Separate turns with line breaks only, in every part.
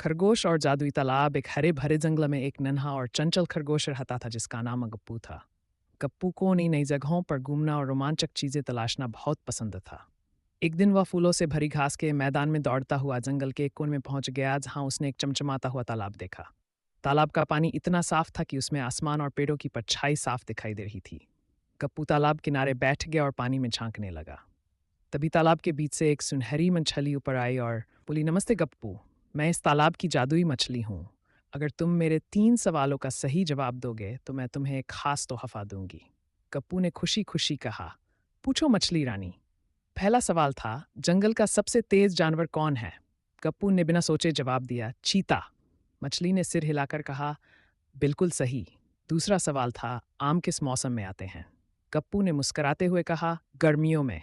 खरगोश और जादुई तालाब। एक हरे भरे जंगल में एक नन्हा और चंचल खरगोश रहता था जिसका नाम गप्पू था। गप्पू को नई नई जगहों पर घूमना और रोमांचक चीजें तलाशना बहुत पसंद था। एक दिन वह फूलों से भरी घास के मैदान में दौड़ता हुआ जंगल के एक कोने में पहुंच गया जहां उसने एक चमचमाता हुआ तालाब देखा। तालाब का पानी इतना साफ था कि उसमें आसमान और पेड़ों की परछाई साफ दिखाई दे रही थी। गप्पू तालाब किनारे बैठ गया और पानी में झांकने लगा। तभी तालाब के बीच से एक सुनहरी मछली ऊपर आई और बोली, नमस्ते गप्पू, मैं इस तालाब की जादुई मछली हूँ। अगर तुम मेरे 3 सवालों का सही जवाब दोगे तो मैं तुम्हें एक खास तोहफा दूंगी। गप्पू ने खुशी खुशी कहा, पूछो मछली रानी। पहला सवाल था, जंगल का सबसे तेज जानवर कौन है? गप्पू ने बिना सोचे जवाब दिया, चीता। मछली ने सिर हिलाकर कहा, बिल्कुल सही। दूसरा सवाल था, आम किस मौसम में आते हैं? गप्पू ने मुस्कुराते हुए कहा, गर्मियों में।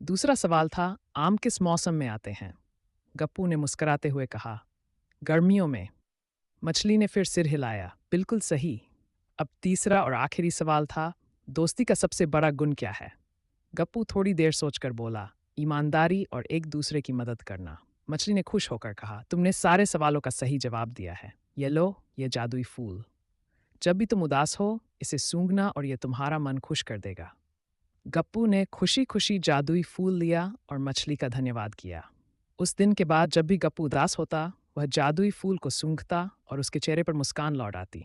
दूसरा सवाल था, आम किस मौसम में आते हैं? गप्पू ने मुस्कुराते हुए कहा, गर्मियों में। मछली ने फिर सिर हिलाया, बिल्कुल सही। अब तीसरा और आखिरी सवाल था, दोस्ती का सबसे बड़ा गुण क्या है? गप्पू थोड़ी देर सोचकर बोला, ईमानदारी और एक दूसरे की मदद करना। मछली ने खुश होकर कहा, तुमने सारे सवालों का सही जवाब दिया है। ये लो, ये जादुई फूल। जब भी तुम उदास हो, इसे सूंघना और ये तुम्हारा मन खुश कर देगा। गप्पू ने खुशी खुशी जादुई फूल लिया और मछली का धन्यवाद किया। उस दिन के बाद जब भी गप्पू उदास होता, वह जादुई फूल को सूंघता और उसके चेहरे पर मुस्कान लौट आती।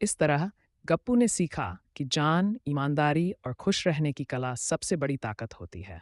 इस तरह गप्पू ने सीखा कि जान, ईमानदारी और खुश रहने की कला सबसे बड़ी ताकत होती है।